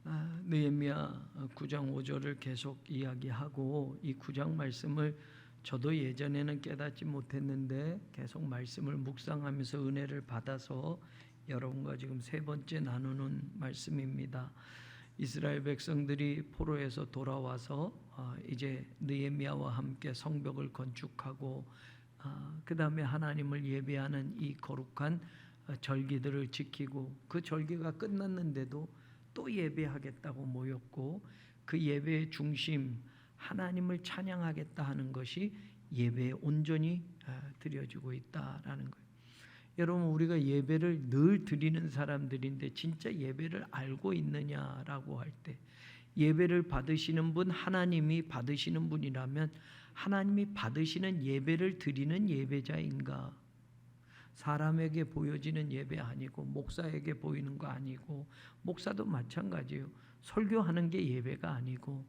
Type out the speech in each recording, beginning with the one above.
느헤미야 9장 5절을 계속 이야기하고, 이 9장 말씀을 저도 예전에는 깨닫지 못했는데 계속 말씀을 묵상하면서 은혜를 받아서 여러분과 지금 세 번째 나누는 말씀입니다. 이스라엘 백성들이 포로에서 돌아와서 이제 느헤미야와 함께 성벽을 건축하고 그 다음에 하나님을 예배하는 이 거룩한 절기들을 지키고, 그 절기가 끝났는데도 또 예배하겠다고 모였고, 그 예배의 중심 하나님을 찬양하겠다 하는 것이 예배에 온전히 드려지고 있다라는 거예요. 여러분, 우리가 예배를 늘 드리는 사람들인데 진짜 예배를 알고 있느냐라고 할 때, 예배를 받으시는 분, 하나님이 받으시는 분이라면 하나님이 받으시는 예배를 드리는 예배자인가? 사람에게 보여지는 예배 아니고, 목사에게 보이는 거 아니고, 목사도 마찬가지예요. 설교하는 게 예배가 아니고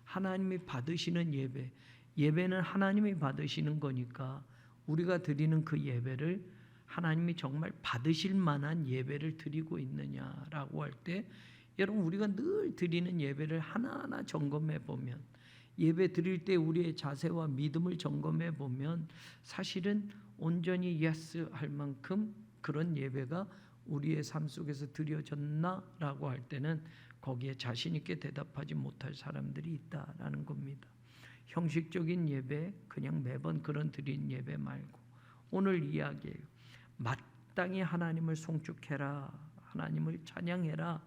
하나님이 받으시는 예배, 예배는 하나님이 받으시는 거니까 우리가 드리는 그 예배를 하나님이 정말 받으실 만한 예배를 드리고 있느냐라고 할 때, 여러분, 우리가 늘 드리는 예배를 하나하나 점검해 보면, 예배 드릴 때 우리의 자세와 믿음을 점검해 보면 사실은 온전히 예스 할 만큼 그런 예배가 우리의 삶 속에서 드려졌나라고 할 때는 거기에 자신 있게 대답하지 못할 사람들이 있다라는 겁니다. 형식적인 예배, 그냥 매번 그런 드린 예배 말고 오늘 이야기예요. 마땅히 하나님을 송축해라, 하나님을 찬양해라.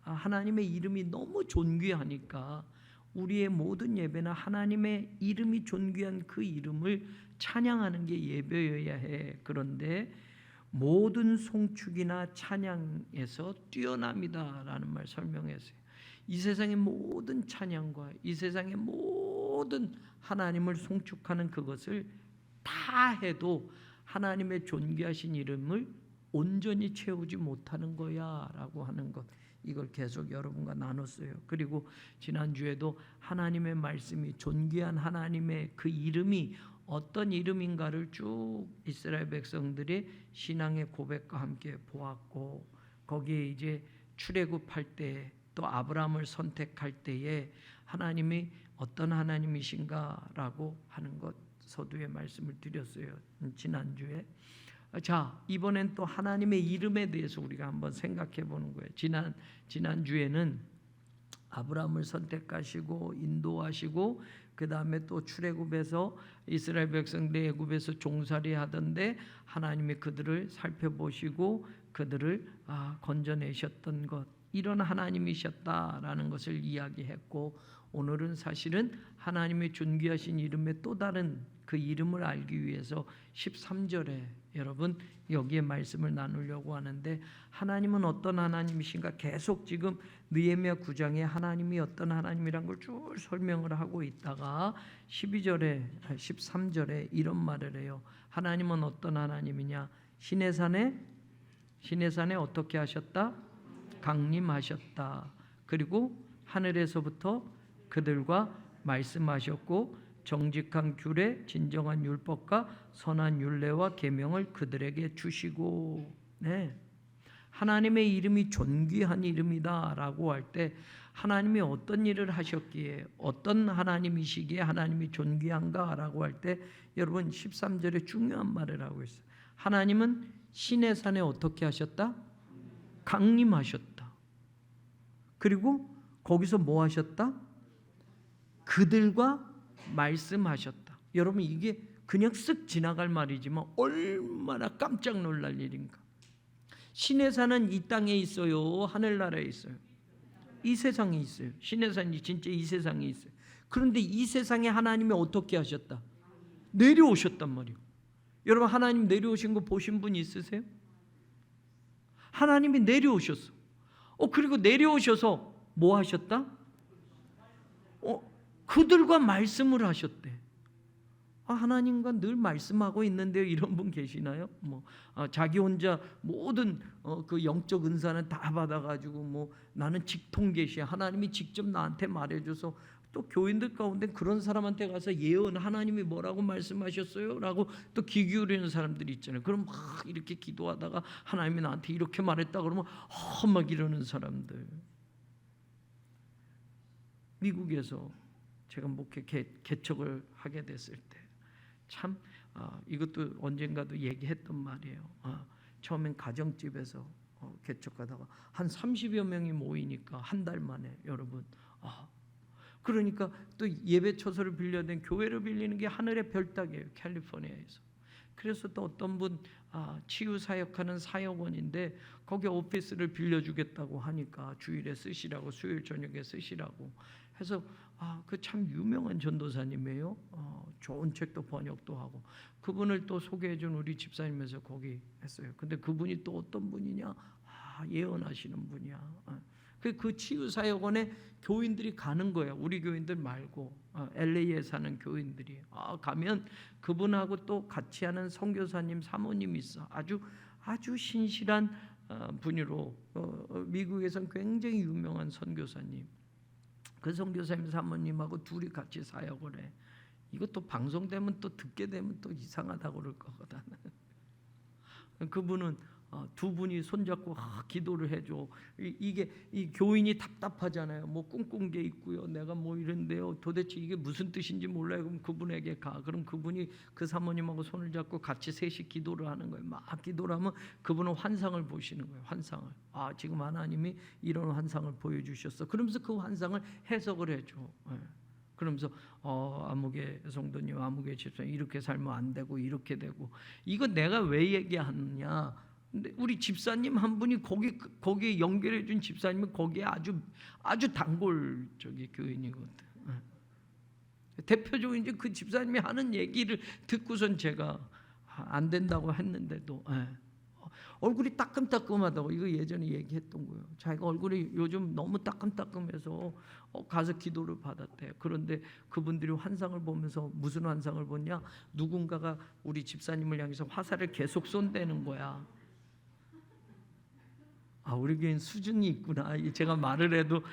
하나님의 이름이 너무 존귀하니까 우리의 모든 예배는 하나님의 이름이 존귀한 그 이름을 찬양하는 게 예배여야 해. 그런데 모든 송축이나 찬양에서 뛰어납니다라는 말 설명했어요. 이 세상의 모든 찬양과 이 세상의 모든 하나님을 송축하는 그것을 다 해도 하나님의 존귀하신 이름을 온전히 채우지 못하는 거야 라고 하는 것, 이걸 계속 여러분과 나눴어요. 그리고 지난주에도 하나님의 말씀이, 존귀한 하나님의 그 이름이 어떤 이름인가를 쭉 이스라엘 백성들의 신앙의 고백과 함께 보았고, 거기에 이제 출애굽할 때 또 아브라함을 선택할 때에 하나님이 어떤 하나님이신가라고 하는 것 서두에 말씀을 드렸어요, 지난주에. 자, 이번엔 또 하나님의 이름에 대해서 우리가 한번 생각해 보는 거예요. 지난주에는 아브라함을 선택하시고 인도하시고, 그 다음에 또 출애굽에서 이스라엘 백성들이 애굽에서 종살이 하던데 하나님이 그들을 살펴보시고 그들을 건져내셨던 것, 이런 하나님이셨다라는 것을 이야기했고, 오늘은 사실은 하나님의 존귀하신 이름의 또 다른 그 이름을 알기 위해서 13절에 여러분 여기에 말씀을 나누려고 하는데, 하나님은 어떤 하나님이신가 계속 지금 느헤미야 9장에 하나님이 어떤 하나님이란 걸 쭉 설명을 하고 있다가 13절에 이런 말을 해요. 하나님은 어떤 하나님이냐? 시내 산에 어떻게 하셨다? 강림하셨다. 그리고 하늘에서부터 그들과 말씀하셨고 정직한 규례, 진정한 율법과 선한 율례와 계명을 그들에게 주시고. 네, 하나님의 이름이 존귀한 이름이다라고 할 때 하나님이 어떤 일을 하셨기에, 어떤 하나님이시기에 하나님이 존귀한가라고 할 때 여러분 13절에 중요한 말을 하고 있어요. 하나님은 시내 산에 어떻게 하셨다? 강림하셨다. 그리고 거기서 뭐 하셨다? 그들과 말씀하셨다. 여러분, 이게 그냥 쓱 지나갈 말이지만 얼마나 깜짝 놀랄 일인가. 신의 산은 이 땅에 있어요? 하늘나라에 있어요? 이 세상에 있어요. 신의 산이 진짜 이 세상에 있어요. 그런데 이 세상에 하나님이 어떻게 하셨다? 내려오셨단 말이에요. 여러분, 하나님 내려오신 거 보신 분 있으세요? 하나님이 내려오셨어. 그리고 내려오셔서 뭐 하셨다? 그들과 말씀을 하셨대. 하나님과 늘 말씀하고 있는데요, 이런 분 계시나요? 자기 혼자 모든 그 영적 은사는 다 받아가지고 나는 직통계시야, 하나님이 직접 나한테 말해줘서. 또 교인들 가운데 그런 사람한테 가서 예언, 하나님이 뭐라고 말씀하셨어요? 라고 또 귀 기울이는 사람들이 있잖아요. 그럼 막 이렇게 기도하다가 하나님이 나한테 이렇게 말했다 그러면 막 이러는 사람들. 미국에서 제가 목회 개척을 하게 됐을 때 참 이것도 언젠가도 얘기했던 말이에요. 처음엔 가정집에서 개척하다가 한 30여 명이 모이니까 한 달 만에 여러분 그러니까 또 예배 처소를 빌려낸 교회를 빌리는 게 하늘의 별 따기예요. 캘리포니아에서. 그래서 또 어떤 분 치유 사역하는 사역원인데 거기 오피스를 빌려주겠다고 하니까 주일에 쓰시라고 수요일 저녁에 쓰시라고 해서 그 참 유명한 전도사님이에요. 좋은 책도 번역도 하고 그분을 또 소개해준 우리 집사님에서 거기 했어요. 근데 그분이 또 어떤 분이냐? 예언하시는 분이야. 그 치유사역원에 교인들이 가는 거예요. 우리 교인들 말고 LA에 사는 교인들이 가면 그분하고 또 같이 하는 선교사님 사모님이 있어. 아주 신실한 분으로 미국에선 굉장히 유명한 선교사님. 그 선교사님 사모님하고 둘이 같이 사역을 해. 이것도 방송되면 또 듣게 되면 또 이상하다고 그럴 거거든. 그분은 두 분이 손잡고 기도를 해줘. 이게 이 교인이 답답하잖아요. 뭐 꿈꾼 게 있고요. 내가 뭐 이런데요. 도대체 이게 무슨 뜻인지 몰라요. 그럼 그분에게 가. 그럼 그분이 그 사모님하고 손을 잡고 같이 셋이 기도를 하는 거예요. 막 기도를 하면 그분은 환상을 보시는 거예요. 환상을. 지금 하나님이 이런 환상을 보여주셨어. 그러면서 그 환상을 해석을 해줘. 그러면서 아무개 성도님, 아무개 집사님 이렇게 살면 안 되고 이렇게 되고 이거 내가 왜 얘기하느냐? 근데 우리 집사님 한 분이 거기에 연결해 준 집사님은 거기에 아주 단골적인 교인이거든. 대표적으로 이제 그 집사님이 하는 얘기를 듣고선 제가 안 된다고 했는데도 얼굴이 따끔따끔하다고 이거 예전에 얘기했던 거예요. 자기가 얼굴이 요즘 너무 따끔따끔해서 가서 기도를 받았대요. 그런데 그분들이 환상을 보면서 무슨 환상을 보냐? 누군가가 우리 집사님을 향해서 화살을 계속 쏜다는 거야. 우리 교회는 수준이 있구나. 제가 말을 해도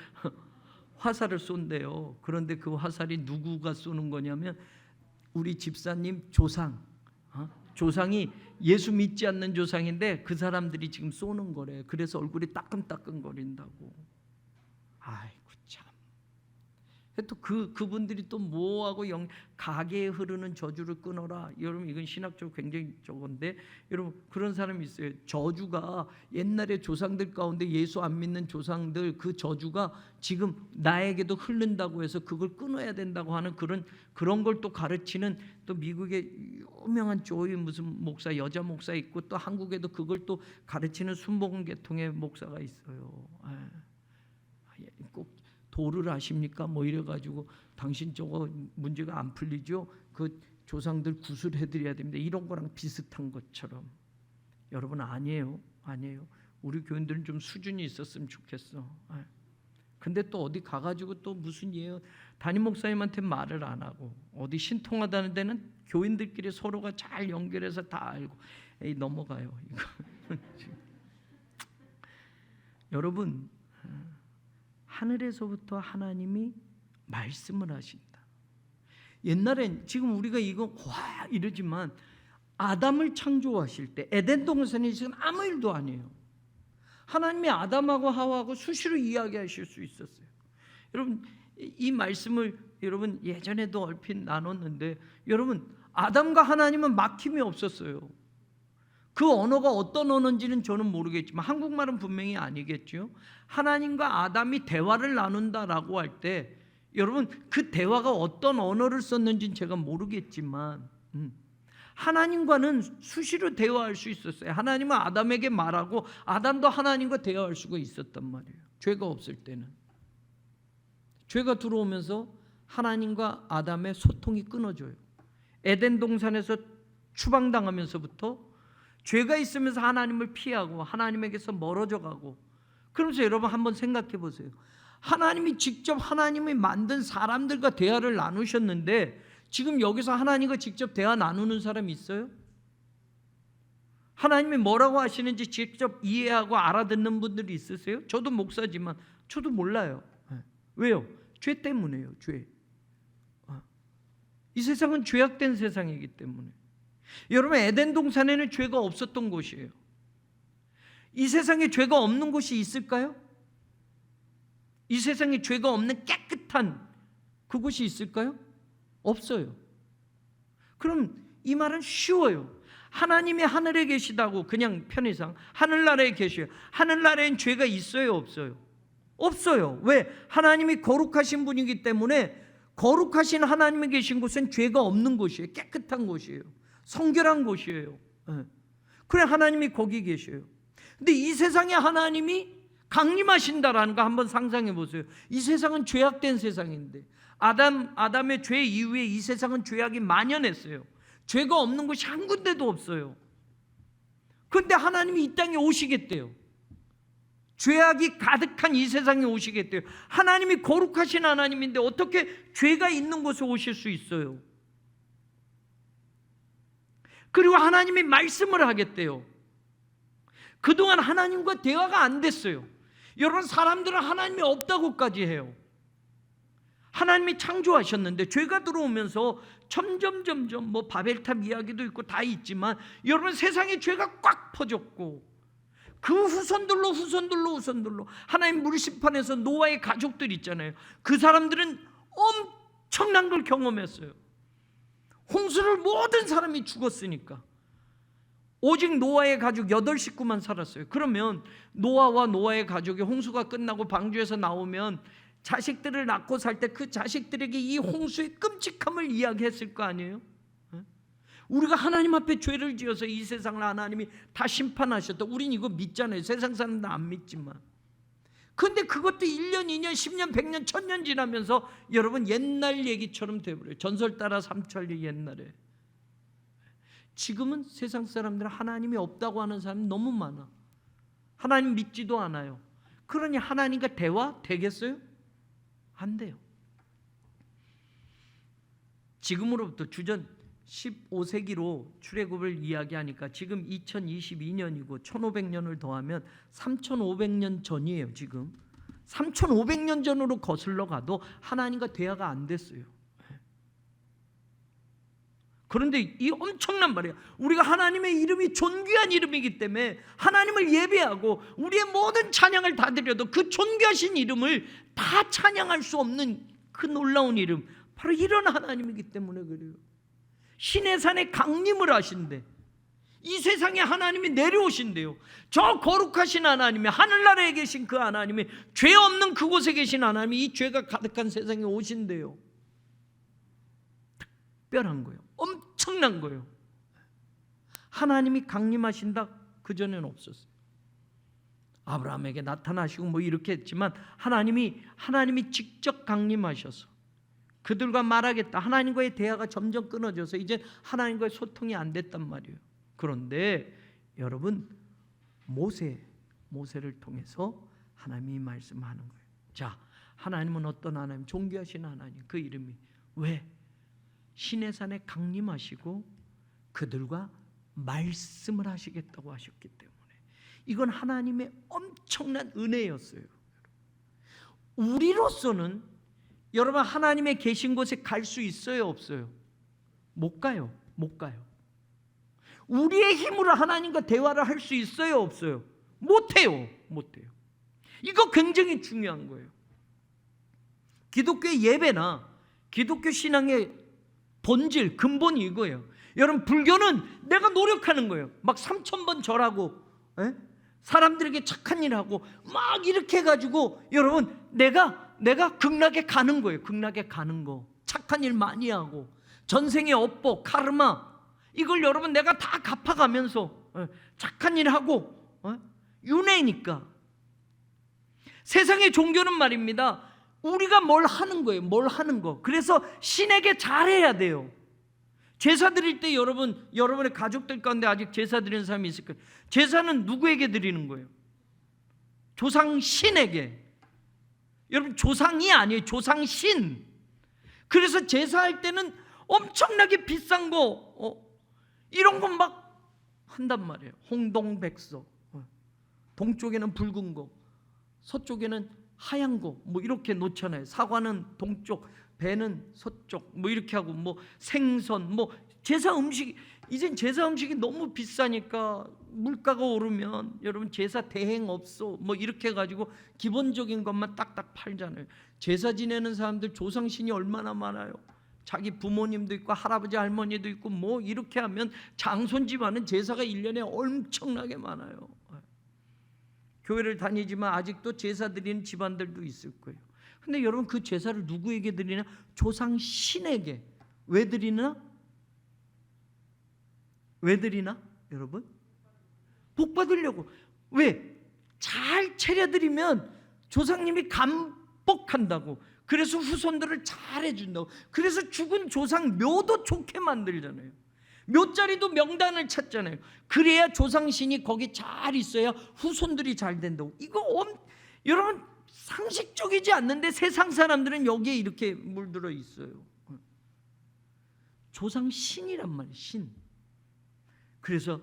화살을 쏜대요. 그런데 그 화살이 누구가 쏘는 거냐면 우리 집사님 조상. 조상이 예수 믿지 않는 조상인데 그 사람들이 지금 쏘는 거래. 그래서 얼굴이 따끔따끔거린다고. 아이고 참. 또 그분들이 또 뭐하고 가게에 흐르는 저주를 끊어라. 여러분 이건 신학적으로 굉장히 저건데 여러분 그런 사람이 있어요. 저주가 옛날에 조상들 가운데 예수 안 믿는 조상들 그 저주가 지금 나에게도 흐른다고 해서 그걸 끊어야 된다고 하는 그런 걸 또 가르치는 또 미국의 유명한 조이 무슨 목사 여자 목사 있고 또 한국에도 그걸 또 가르치는 순복음 계통의 목사가 있어요. 꼭 도를 아십니까? 뭐 이래가지고 당신 저거 문제가 안 풀리죠? 그 조상들 구술해드려야 됩니다. 이런 거랑 비슷한 것처럼 여러분 아니에요. 우리 교인들은 좀 수준이 있었으면 좋겠어. 근데 또 어디 가가지고 또 무슨 예요? 담임 목사님한테 말을 안 하고 어디 신통하다는 데는 교인들끼리 서로가 잘 연결해서 다 알고 넘어가요. 이거 여러분 하늘에서부터 하나님이 말씀을 하신다. 옛날엔 지금 우리가 이거 와 이러지만 아담을 창조하실 때 에덴 동산에 지금 아무 일도 아니에요. 하나님이 아담하고 하와하고 수시로 이야기하실 수 있었어요. 여러분 이 말씀을 여러분 예전에도 얼핏 나눴는데 여러분 아담과 하나님은 막힘이 없었어요. 그 언어가 어떤 언어인지는 저는 모르겠지만 한국말은 분명히 아니겠죠. 하나님과 아담이 대화를 나눈다라고 할 때 여러분 그 대화가 어떤 언어를 썼는지는 제가 모르겠지만 하나님과는 수시로 대화할 수 있었어요. 하나님은 아담에게 말하고 아담도 하나님과 대화할 수가 있었단 말이에요. 죄가 없을 때는. 죄가 들어오면서 하나님과 아담의 소통이 끊어져요. 에덴 동산에서 추방당하면서부터 죄가 있으면서 하나님을 피하고 하나님에게서 멀어져 가고 그러면서 여러분 한번 생각해 보세요. 하나님이 직접 하나님이 만든 사람들과 대화를 나누셨는데 지금 여기서 하나님과 직접 대화 나누는 사람이 있어요? 하나님이 뭐라고 하시는지 직접 이해하고 알아듣는 분들이 있으세요? 저도 목사지만 저도 몰라요. 왜요? 죄 때문에요. 죄. 이 세상은 죄악된 세상이기 때문에. 여러분 에덴 동산에는 죄가 없었던 곳이에요. 이 세상에 죄가 없는 곳이 있을까요? 이 세상에 죄가 없는 깨끗한 그곳이 있을까요? 없어요. 그럼 이 말은 쉬워요. 하나님이 하늘에 계시다고 그냥 편의상 하늘나라에 계셔요. 하늘나라엔 죄가 있어요, 없어요? 없어요. 왜? 하나님이 거룩하신 분이기 때문에 거룩하신 하나님이 계신 곳은 죄가 없는 곳이에요. 깨끗한 곳이에요. 성결한 곳이에요. 그래 하나님이 거기 계셔요. 근데 이 세상에 하나님이 강림하신다라는 거 한번 상상해 보세요. 이 세상은 죄악된 세상인데 아담의 죄 이후에 이 세상은 죄악이 만연했어요. 죄가 없는 곳이 한 군데도 없어요. 그런데 하나님이 이 땅에 오시겠대요. 죄악이 가득한 이 세상에 오시겠대요. 하나님이 거룩하신 하나님인데 어떻게 죄가 있는 곳에 오실 수 있어요? 그리고 하나님이 말씀을 하겠대요. 그동안 하나님과 대화가 안 됐어요. 여러분, 사람들은 하나님이 없다고까지 해요. 하나님이 창조하셨는데 죄가 들어오면서 점점 뭐 바벨탑 이야기도 있고 다 있지만 여러분, 세상에 죄가 꽉 퍼졌고 그 후손들로 하나님 물심판에서 노아의 가족들 있잖아요. 그 사람들은 엄청난 걸 경험했어요. 홍수를 모든 사람이 죽었으니까 오직 노아의 가족 8식구만 살았어요. 그러면 노아와 노아의 가족이 홍수가 끝나고 방주에서 나오면 자식들을 낳고 살 때 그 자식들에게 이 홍수의 끔찍함을 이야기했을 거 아니에요? 우리가 하나님 앞에 죄를 지어서 이 세상을 하나님이 다 심판하셨다. 우린 이거 믿잖아요. 세상 사람들은 안 믿지만. 근데 그것도 1년, 2년, 10년, 100년, 1000년 지나면서 여러분 옛날 얘기처럼 돼버려요. 전설 따라 삼천리 옛날에. 지금은 세상 사람들은 하나님이 없다고 하는 사람이 너무 많아. 하나님 믿지도 않아요. 그러니 하나님과 대화 되겠어요? 안 돼요. 지금으로부터 주전 15세기로 출애굽을 이야기하니까 지금 2022년이고 1500년을 더하면 3500년 전이에요. 지금 3500년 전으로 거슬러 가도 하나님과 대화가 안 됐어요. 그런데 이 엄청난 말이에요. 우리가 하나님의 이름이 존귀한 이름이기 때문에 하나님을 예배하고 우리의 모든 찬양을 다 드려도 그 존귀하신 이름을 다 찬양할 수 없는 그 놀라운 이름, 바로 이런 하나님이기 때문에 그래요. 신의 산에 강림을 하신대. 이 세상에 하나님이 내려오신대요. 저 거룩하신 하나님이, 하늘나라에 계신 그 하나님이, 죄 없는 그곳에 계신 하나님이 이 죄가 가득한 세상에 오신대요. 특별한 거예요. 엄청난 거예요. 하나님이 강림하신다? 그전에는 없었어요. 아브라함에게 나타나시고 뭐 이렇게 했지만 하나님이 직접 강림하셔서 그들과 말하겠다. 하나님과의 대화가 점점 끊어져서 이제 하나님과의 소통이 안 됐단 말이에요. 그런데 여러분, 모세를 통해서 하나님이 말씀하는 거예요. 자, 하나님은 어떤 하나님? 존귀하신 하나님. 그 이름이 왜? 신의 산에 강림하시고 그들과 말씀을 하시겠다고 하셨기 때문에 이건 하나님의 엄청난 은혜였어요. 우리로서는 여러분, 하나님의 계신 곳에 갈 수 있어요, 없어요? 못 가요. 우리의 힘으로 하나님과 대화를 할 수 있어요, 없어요? 못해요. 이거 굉장히 중요한 거예요. 기독교의 예배나 기독교 신앙의 본질, 근본이 이거예요. 여러분, 불교는 내가 노력하는 거예요. 막 3000번 절하고 사람들에게 착한 일 하고 막 이렇게 해가지고 여러분, 내가 극락에 가는 거예요. 극락에 가는 거. 착한 일 많이 하고 전생의 업보, 카르마, 이걸 여러분 내가 다 갚아가면서 착한 일 하고 윤회니까. 세상의 종교는 말입니다, 우리가 뭘 하는 거예요. 뭘 하는 거. 그래서 신에게 잘해야 돼요. 제사 드릴 때 여러분의 가족들 가운데 아직 제사 드리는 사람이 있을 거예요. 제사는 누구에게 드리는 거예요? 조상신에게. 여러분, 조상이 아니에요. 조상신. 그래서 제사할 때는 엄청나게 비싼 거 이런 거 막 한단 말이에요. 홍동백서. 동쪽에는 붉은 거, 서쪽에는 하얀 거 뭐 이렇게 놓잖아요. 사과는 동쪽, 배는 서쪽 뭐 이렇게 하고 뭐 생선 뭐 제사 음식 이젠 제사 음식이 너무 비싸니까 물가가 오르면 여러분 제사 대행 없어 뭐 이렇게 해가지고 기본적인 것만 딱딱 팔잖아요. 제사 지내는 사람들 조상신이 얼마나 많아요. 자기 부모님도 있고 할아버지 할머니도 있고 뭐 이렇게 하면 장손 집안은 제사가 1년에 엄청나게 많아요. 교회를 다니지만 아직도 제사 드리는 집안들도 있을 거예요. 근데 여러분 그 제사를 누구에게 드리냐? 조상신에게. 왜 드리나? 왜 드리나? 여러분? 복 받으려고. 왜? 잘 차려드리면 조상님이 감복한다고. 그래서 후손들을 잘 해준다고. 그래서 죽은 조상 묘도 좋게 만들잖아요. 묘자리도 명단을 찾잖아요. 그래야 조상신이 거기 잘 있어야 후손들이 잘 된다고. 이거 여러분 상식적이지 않는데 세상 사람들은 여기에 이렇게 물들어 있어요. 조상신이란 말이에요. 신. 그래서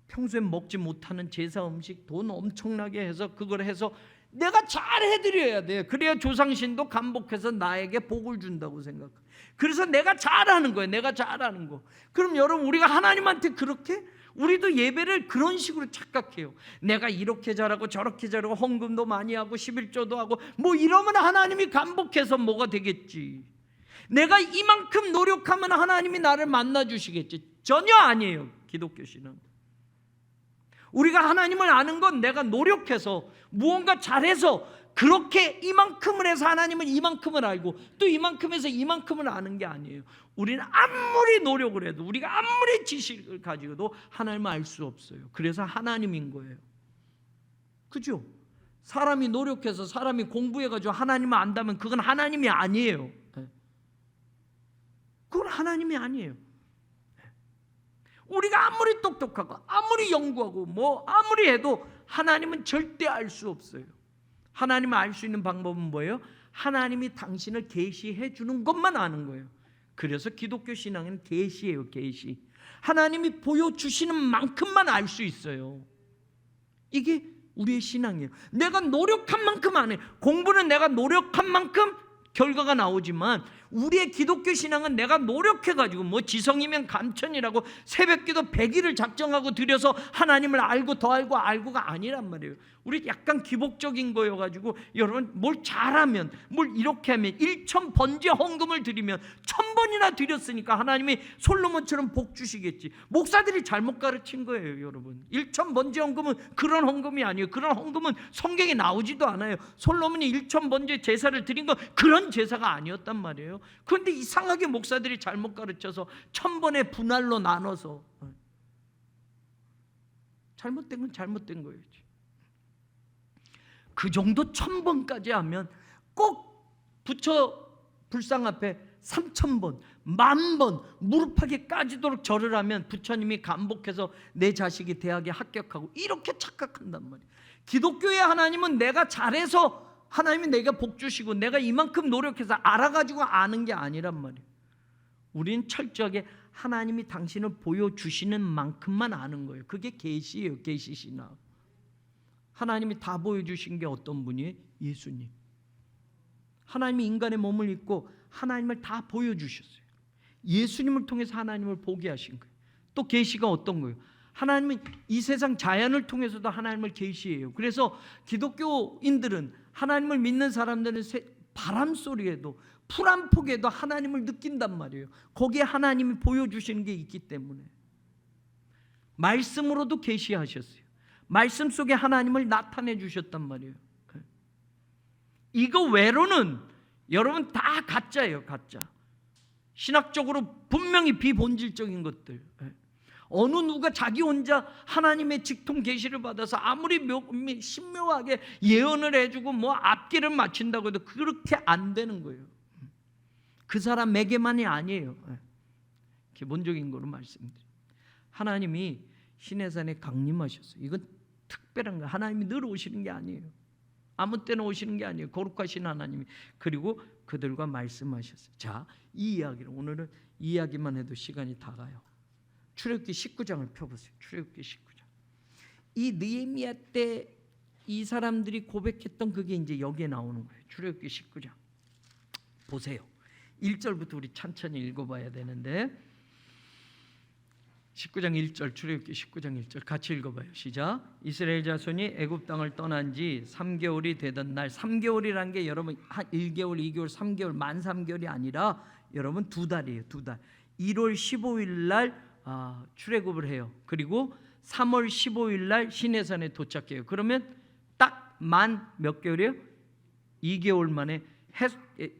평소에 먹지 못하는 제사 음식 돈 엄청나게 해서 그걸 해서 내가 잘 해드려야 돼. 그래야 조상신도 감복해서 나에게 복을 준다고 생각해. 그래서 내가 잘하는 거예요. 내가 잘하는 거. 그럼 여러분 우리가 하나님한테 그렇게 우리도 예배를 그런 식으로 착각해요. 내가 이렇게 잘하고 저렇게 잘하고 헌금도 많이 하고 11조도 하고 뭐 이러면 하나님이 감복해서 뭐가 되겠지. 내가 이만큼 노력하면 하나님이 나를 만나 주시겠지. 전혀 아니에요. 기독교 신앙. 우리가 하나님을 아는 건 내가 노력해서 무언가 잘해서 그렇게 이만큼을 해서 하나님은 이만큼을 알고 또 이만큼 해서 이만큼을 아는 게 아니에요. 우리는 아무리 노력을 해도 우리가 아무리 지식을 가지고도 하나님을 알 수 없어요. 그래서 하나님인 거예요. 그죠? 사람이 노력해서 사람이 공부해가지고 하나님을 안다면 그건 하나님이 아니에요. 그건 하나님이 아니에요. 우리가 아무리 똑똑하고 아무리 연구하고 뭐 아무리 해도 하나님은 절대 알 수 없어요. 하나님을 알 수 있는 방법은 뭐예요? 하나님이 당신을 계시해 주는 것만 아는 거예요. 그래서 기독교 신앙은 계시예요. 계시. 하나님이 보여주시는 만큼만 알 수 있어요. 이게 우리의 신앙이에요. 내가 노력한 만큼 안 해요. 공부는 내가 노력한 만큼 결과가 나오지만 우리의 기독교 신앙은 내가 노력해가지고 뭐 지성이면 감천이라고 새벽기도 100일을 작정하고 드려서 하나님을 알고 더 알고 알고가 아니란 말이에요. 우리 약간 기복적인 거여가지고 여러분 뭘 잘하면 뭘 이렇게 하면 1000번째 헌금을 드리면 1000번이나 드렸으니까 하나님이 솔로몬처럼 복 주시겠지. 목사들이 잘못 가르친 거예요. 여러분 1000번째 헌금은 그런 헌금이 아니에요. 그런 헌금은 성경에 나오지도 않아요. 솔로몬이 1000번째 제사를 드린 건 그런 제사가 아니었단 말이에요. 그런데 이상하게 목사들이 잘못 가르쳐서 1000번의 분할로 나눠서 잘못된 건 잘못된 거예요. 그 정도 1000번까지 하면 꼭 부처 불상 앞에 3000번, 10,000번 무릎하게 까지도록 절을 하면 부처님이 감복해서 내 자식이 대학에 합격하고 이렇게 착각한단 말이에요. 기독교의 하나님은 내가 잘해서 하나님이 내가 복 주시고 내가 이만큼 노력해서 알아가지고 아는 게 아니란 말이에요. 우리는 철저하게 하나님이 당신을 보여주시는 만큼만 아는 거예요. 그게 계시예요. 계시신앙. 하나님이 다 보여주신 게 어떤 분이에요? 예수님. 하나님이 인간의 몸을 입고 하나님을 다 보여주셨어요. 예수님을 통해서 하나님을 보게 하신 거예요. 또 계시가 어떤 거예요? 하나님은 이 세상 자연을 통해서도 하나님을 계시해요. 그래서 기독교인들은 하나님을 믿는 사람들은 바람 소리에도 풀 한 폭에도 하나님을 느낀단 말이에요. 거기에 하나님이 보여주시는 게 있기 때문에 말씀으로도 계시하셨어요. 말씀 속에 하나님을 나타내 주셨단 말이에요. 이거 외로는 여러분 다 가짜예요. 가짜. 신학적으로 분명히 비본질적인 것들. 어느 누가 자기 혼자 하나님의 직통 계시를 받아서 아무리 신묘하게 예언을 해주고 뭐 앞길을 맞춘다고 해도 그렇게 안 되는 거예요. 그 사람에게만이 아니에요. 기본적인 거로 말씀드려요. 하나님이 시내산에 강림하셨어요. 이건 특별한 거예요. 하나님이 늘 오시는 게 아니에요. 아무 때나 오시는 게 아니에요. 거룩하신 하나님이. 그리고 그들과 말씀하셨어요. 자, 이 이야기를 오늘은 이 이야기만 해도 시간이 다 가요. 출애굽기 19장을 펴보세요. 출애굽기 19장. 이 느헤미야 때 이 사람들이 고백했던 그게 이제 여기에 나오는 거예요. 출애굽기 19장. 보세요. 1절부터 우리 천천히 읽어봐야 되는데 19장 1절 출애굽기 19장 1절 같이 읽어봐요. 시작. 이스라엘 자손이 애굽 땅을 떠난 지 3개월이 되던 날, 3개월이라는 게 여러분 한 1개월, 2개월, 3개월, 만 3개월이 아니라 여러분 2달이에요. 2달. 1월 15일 날 출애굽을 해요. 그리고 3월 15일 날 시내산에 도착해요. 그러면 딱 만 몇 개월이에요? 2개월 만에.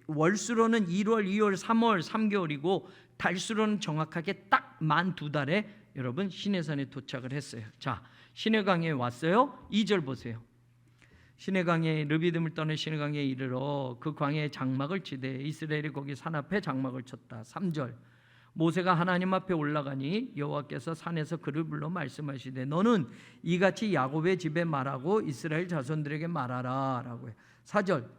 월수로는 1월, 2월, 3월 3개월이고 달수로는 정확하게 딱 만 2달에 여러분 시내산에 도착을 했어요. 자, 시내강에 왔어요. 2절 보세요. 시내강에 르비딤을 떠나 시내강에 이르러 그 광야에 장막을 치되 이스라엘이 거기 산 앞에 장막을 쳤다. 3절. 모세가 하나님 앞에 올라가니 여호와께서 산에서 그를 불러 말씀하시되 너는 이같이 야곱의 집에 말하고 이스라엘 자손들에게 말하라 라고 해요. 4절.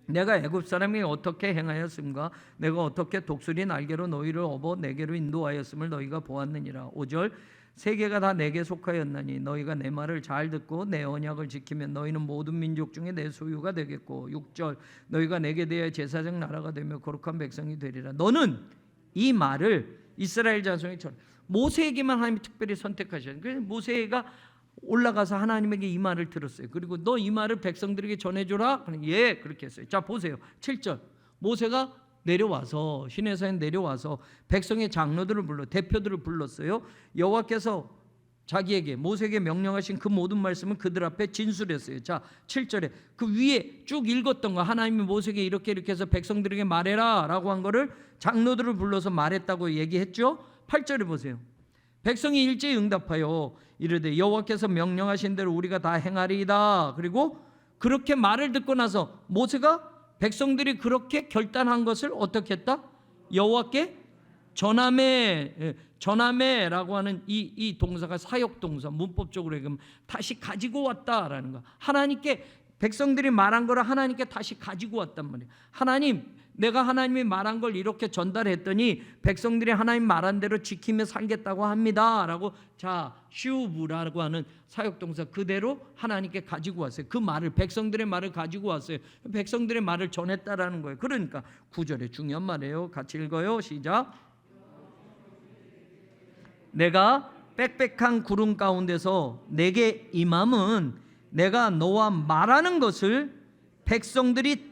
내가 애굽 사람이 어떻게 행하였음과 내가 어떻게 독수리 날개로 너희를 업어 내게로 인도하였음을 너희가 보았느니라. 5절. 세계가 다 내게 속하였나니 너희가 내 말을 잘 듣고 내 언약을 지키면 너희는 모든 민족 중에 내 소유가 되겠고. 6절. 너희가 내게 대하여 제사장 나라가 되며 거룩한 백성이 되리라. 너는 이 말을 이스라엘 자손이 모세에게만 하나님이 특별히 선택하셨어요. 그래서 모세가 올라가서 하나님에게 이 말을 들었어요. 그리고 너 이 말을 백성들에게 전해줘라. 예, 그렇게 했어요. 자, 보세요. 7절. 모세가 내려와서 시내산에 내려와서 백성의 장로들을 불러 대표들을 불렀어요. 여호와께서 자기에게 모세에게 명령하신 그 모든 말씀을 그들 앞에 진술했어요. 자, 7절에 그 위에 쭉 읽었던 거 하나님이 모세에게 이렇게 해서 백성들에게 말해라 라고 한 거를 장로들을 불러서 말했다고 얘기했죠. 8절에 보세요. 백성이 일제히 응답하여 이르되 여호와께서 명령하신 대로 우리가 다 행하리이다. 그리고 그렇게 말을 듣고 나서 모세가 백성들이 그렇게 결단한 것을 어떻게 했다? 여호와께 전함에라고 하는 이 동사가 사역 동사, 문법적으로 얘기하면 다시 가지고 왔다라는 거. 하나님께 백성들이 말한 거를 하나님께 다시 가지고 왔단 말이에요. 하나님, 내가 하나님이 말한 걸 이렇게 전달했더니 백성들이 하나님 말한 대로 지키며 살겠다고 합니다 라고, 자, 슈브라고 하는 사역동사 그대로 하나님께 가지고 왔어요. 그 말을, 백성들의 말을 가지고 왔어요. 백성들의 말을 전했다라는 거예요. 그러니까 9절에 중요한 말이에요. 같이 읽어요. 시작. 내가 빽빽한 구름 가운데서 내게 임함은 내가 너와 말하는 것을 백성들이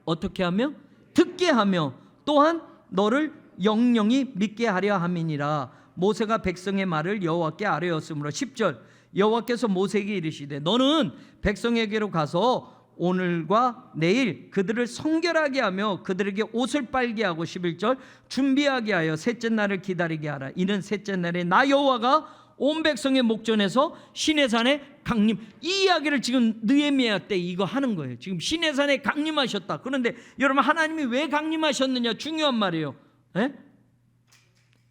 어떻게 하며? 듣게 하며 또한 너를 영영히 믿게 하려 함이니라. 모세가 백성의 말을 여호와께 아뢰었으므로. 10절. 여호와께서 모세에게 이르시되 너는 백성에게로 가서 오늘과 내일 그들을 성결하게 하며 그들에게 옷을 빨게 하고. 11절. 준비하게 하여 셋째 날을 기다리게 하라. 이는 셋째 날에 나 여호와가 온 백성의 목전에서 시내산에 강림. 이 이야기를 지금 느헤미야 때 이거 하는 거예요. 지금 시내산에 강림하셨다. 그런데 여러분, 하나님이 왜 강림하셨느냐 중요한 말이에요.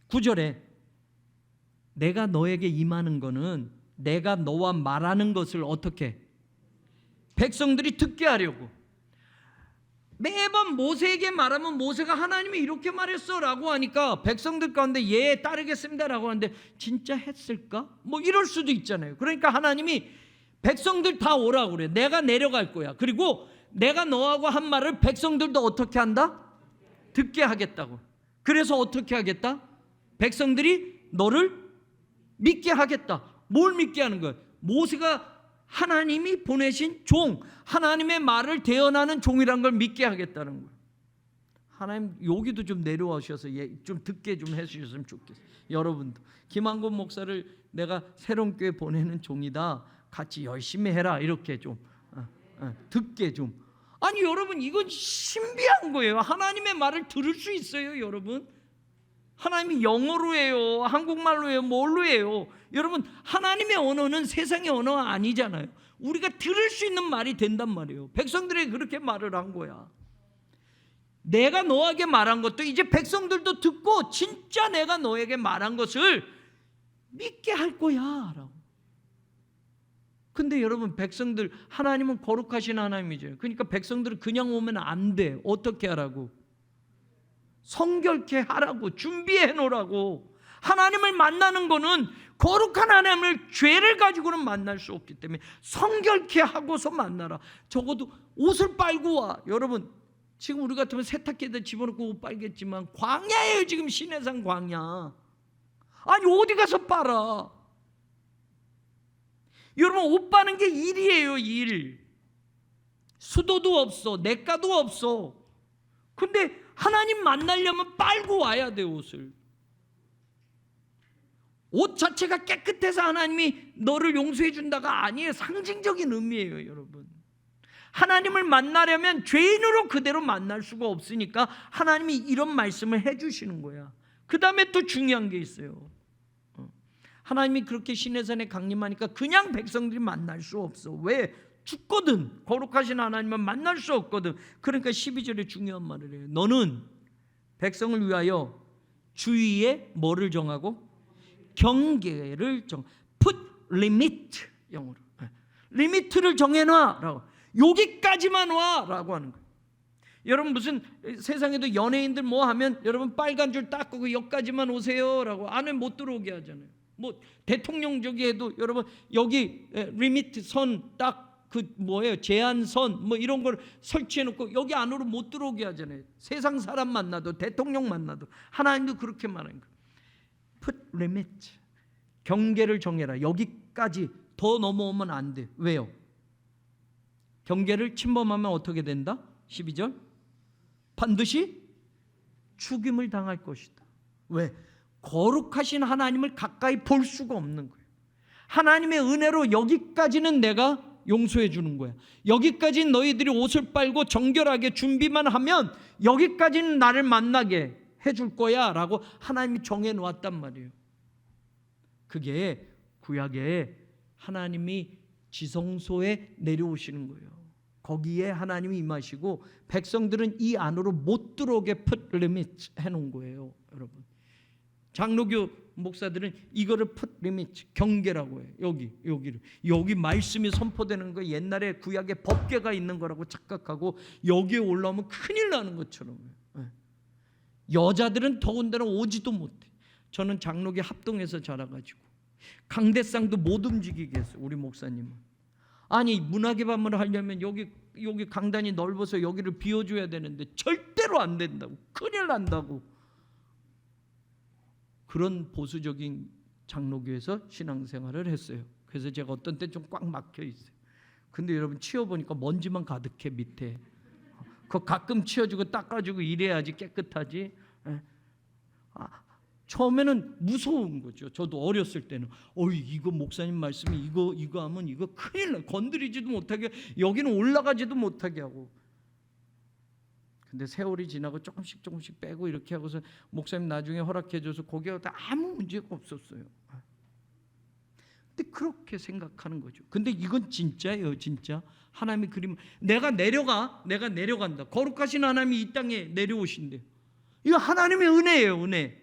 9절에 내가 너에게 임하는 거는 내가 너와 말하는 것을 어떻게? 백성들이 듣게 하려고. 매번 모세에게 말하면 모세가 하나님이 이렇게 말했어 라고 하니까 백성들 가운데 예 따르겠습니다 라고 하는데 진짜 했을까? 뭐 이럴 수도 있잖아요. 그러니까 하나님이 백성들 다 오라고 그래. 내가 내려갈 거야. 그리고 내가 너하고 한 말을 백성들도 어떻게 한다? 듣게 하겠다고. 그래서 어떻게 하겠다? 백성들이 너를 믿게 하겠다. 뭘 믿게 하는 거야? 모세가 하나님이 보내신 종, 하나님의 말을 대언하는 종이란 걸 믿게 하겠다는 거예요. 하나님 여기도 좀 내려오셔서 좀 듣게 좀 해주셨으면 좋겠어요. 여러분도 김한곤 목사를 내가 새로운 교회 보내는 종이다, 같이 열심히 해라, 이렇게 좀 듣게 좀. 아니 여러분, 이건 신비한 거예요. 하나님의 말을 들을 수 있어요. 여러분, 하나님이 영어로 해요, 한국말로 해요, 뭘로 해요? 여러분, 하나님의 언어는 세상의 언어가 아니잖아요. 우리가 들을 수 있는 말이 된단 말이에요. 백성들에게 그렇게 말을 한 거야. 내가 너에게 말한 것도 이제 백성들도 듣고 진짜 내가 너에게 말한 것을 믿게 할 거야 라고. 근데 여러분, 백성들, 하나님은 거룩하신 하나님이죠. 그러니까 백성들은 그냥 오면 안 돼. 어떻게 하라고? 성결케 하라고, 준비해 놓으라고. 하나님을 만나는 거는 거룩한 하나님을 죄를 가지고는 만날 수 없기 때문에 성결케 하고서 만나라. 적어도 옷을 빨고 와. 여러분, 지금 우리 같으면 세탁기에다 집어넣고 옷 빨겠지만 광야예요. 지금 시내산 광야. 아니 어디 가서 빨아? 여러분 옷 빠는 게 일이에요. 일. 수도도 없어, 내과도 없어. 근데 하나님 만나려면 빨고 와야 돼. 옷을. 옷 자체가 깨끗해서 하나님이 너를 용서해 준다가 아니에요. 상징적인 의미예요. 여러분, 하나님을 만나려면 죄인으로 그대로 만날 수가 없으니까 하나님이 이런 말씀을 해주시는 거야. 그 다음에 또 중요한 게 있어요. 하나님이 그렇게 시내산에 강림하니까 그냥 백성들이 만날 수 없어. 왜? 죽거든. 거룩하신 하나님은 만날 수 없거든. 그러니까 12절에 중요한 말을 해요. 너는 백성을 위하여 주위에 뭐를 정하고? 경계를 put limit, 영어로 리미트를 정해놔 라고. 여기까지만 와 라고 하는 거예요. 여러분 무슨 세상에도 연예인들 뭐 하면 여러분 빨간 줄 딱 끄고 여기까지만 오세요 라고 안에 못 들어오게 하잖아요. 뭐 대통령 저기 해도 여러분 여기 리미트 선 딱 그 뭐예요, 제한선 뭐 이런 걸 설치해 놓고 여기 안으로 못 들어오게 하잖아요. 세상 사람 만나도 대통령 만나도. 하나님도 그렇게 말하는 거예요. put limit, 경계를 정해라. 여기까지 더 넘어오면 안 돼. 왜요? 경계를 침범하면 어떻게 된다? 12절 반드시 죽임을 당할 것이다. 왜? 거룩하신 하나님을 가까이 볼 수가 없는 거예요. 하나님의 은혜로 여기까지는 내가 용서해 주는 거야. 여기까지는 너희들이 옷을 빨고 정결하게 준비만 하면 여기까지는 나를 만나게 해줄 거야 라고 하나님이 정해 놓았단 말이에요. 그게 구약에 하나님이 지성소에 내려오시는 거예요. 거기에 하나님이 임하시고 백성들은 이 안으로 못 들어오게 put limit 해놓은 거예요. 여러분, 장로교 목사들은 이거를 put limit, 경계라고 해요. 여기를. 여기 말씀이 선포되는 거 옛날에 구약에 법궤가 있는 거라고 착각하고 여기에 올라오면 큰일 나는 것처럼. 여자들은 더군다나 오지도 못해. 저는 장로교 합동에서 자라가지고 강대상도 못 움직이게 했어요. 우리 목사님은. 아니 문화개 반문을 하려면 여기 강단이 넓어서 여기를 비워줘야 되는데 절대로 안 된다고. 큰일 난다고. 그런 보수적인 장로교에서 신앙생활을 했어요. 그래서 제가 어떤 때 좀 꽉 막혀 있어요. 근데 여러분 치워보니까 먼지만 가득해. 밑에 그거 가끔 치워주고 닦아주고 이래야지 깨끗하지. 처음에는 무서운 거죠. 저도 어렸을 때는 이거 목사님 말씀이 이거 하면 이거 큰일 나. 건드리지도 못하게, 여기는 올라가지도 못하게 하고. 근데 세월이 지나고 조금씩 빼고 이렇게 하고서 목사님 나중에 허락해줘서 거기가 아무 문제가 없었어요. 근데 그렇게 생각하는 거죠. 근데 이건 진짜예요. 진짜 하나님의 그림. 내가 내려간다. 거룩하신 하나님이 이 땅에 내려오신대요. 이거 하나님의 은혜예요. 은혜.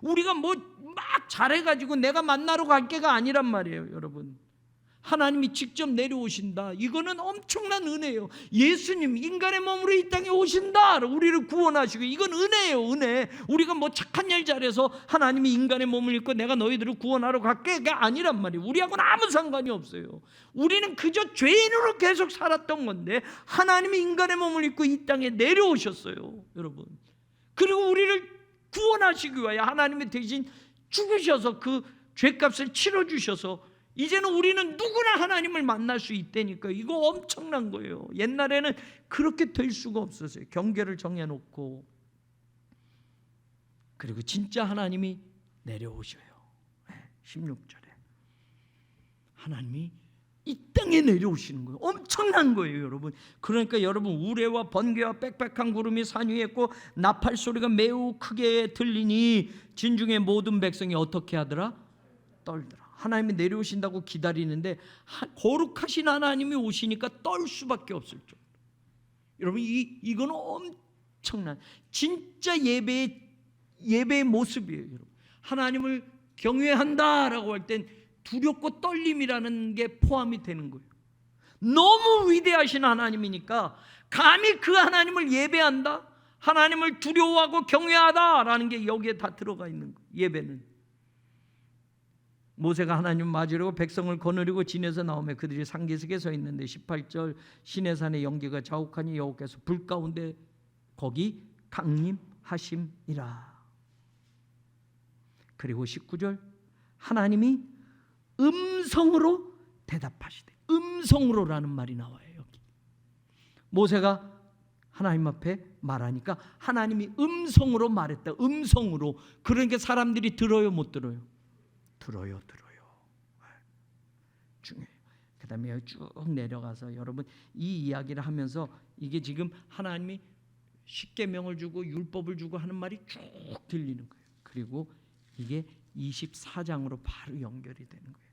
우리가 뭐 막 잘해가지고 내가 만나러 갈 게가 아니란 말이에요. 여러분, 하나님이 직접 내려오신다. 이거는 엄청난 은혜예요. 예수님 인간의 몸으로 이 땅에 오신다. 우리를 구원하시고. 이건 은혜예요. 은혜. 우리가 뭐 착한 일 잘해서 하나님이 인간의 몸을 입고 내가 너희들을 구원하러 갈게가 아니란 말이에요. 우리하고는 아무 상관이 없어요. 우리는 그저 죄인으로 계속 살았던 건데 하나님이 인간의 몸을 입고 이 땅에 내려오셨어요. 여러분, 그리고 우리를 구원하시기 위하여 하나님이 대신 죽으셔서 그 죄값을 치러주셔서 이제는 우리는 누구나 하나님을 만날 수 있다니까. 이거 엄청난 거예요. 옛날에는 그렇게 될 수가 없었어요. 경계를 정해놓고. 그리고 진짜 하나님이 내려오셔요. 16절에 하나님이 이 땅에 내려오시는 거예요. 엄청난 거예요, 여러분. 그러니까 여러분, 우레와 번개와 빽빽한 구름이 산 위에 있고 나팔 소리가 매우 크게 들리니 진중의 모든 백성이 어떻게 하더라? 떨더라. 하나님이 내려오신다고 기다리는데 거룩하신 하나님이 오시니까 떨 수밖에 없을 정도. 여러분, 이거는 엄청난 진짜 예배의 모습이에요. 여러분, 하나님을 경외한다라고 할 땐 두렵고 떨림이라는 게 포함이 되는 거예요. 너무 위대하신 하나님이니까 감히 그 하나님을 예배한다, 하나님을 두려워하고 경외하다라는 게 여기에 다 들어가 있는 거예요. 예배는. 모세가 하나님 맞으려고 백성을 거느리고 진에서 나오며 그들이 상기석에 서 있는데 18절 시내산의 연기가 자욱하니 여호와께서 불 가운데 거기 강림하심이라. 그리고 19절 하나님이 음성으로 대답하시되, 음성으로라는 말이 나와요. 여기 모세가 하나님 앞에 말하니까 하나님이 음성으로 말했다. 음성으로. 그러니까 사람들이 들어요, 못 들어요? 들어요. 중요해요. 그 다음에 쭉 내려가서 여러분 이 이야기를 하면서 이게 지금 하나님이 십계명을 주고 율법을 주고 하는 말이 쭉 들리는 거예요. 그리고 이게 24장으로 바로 연결이 되는 거예요.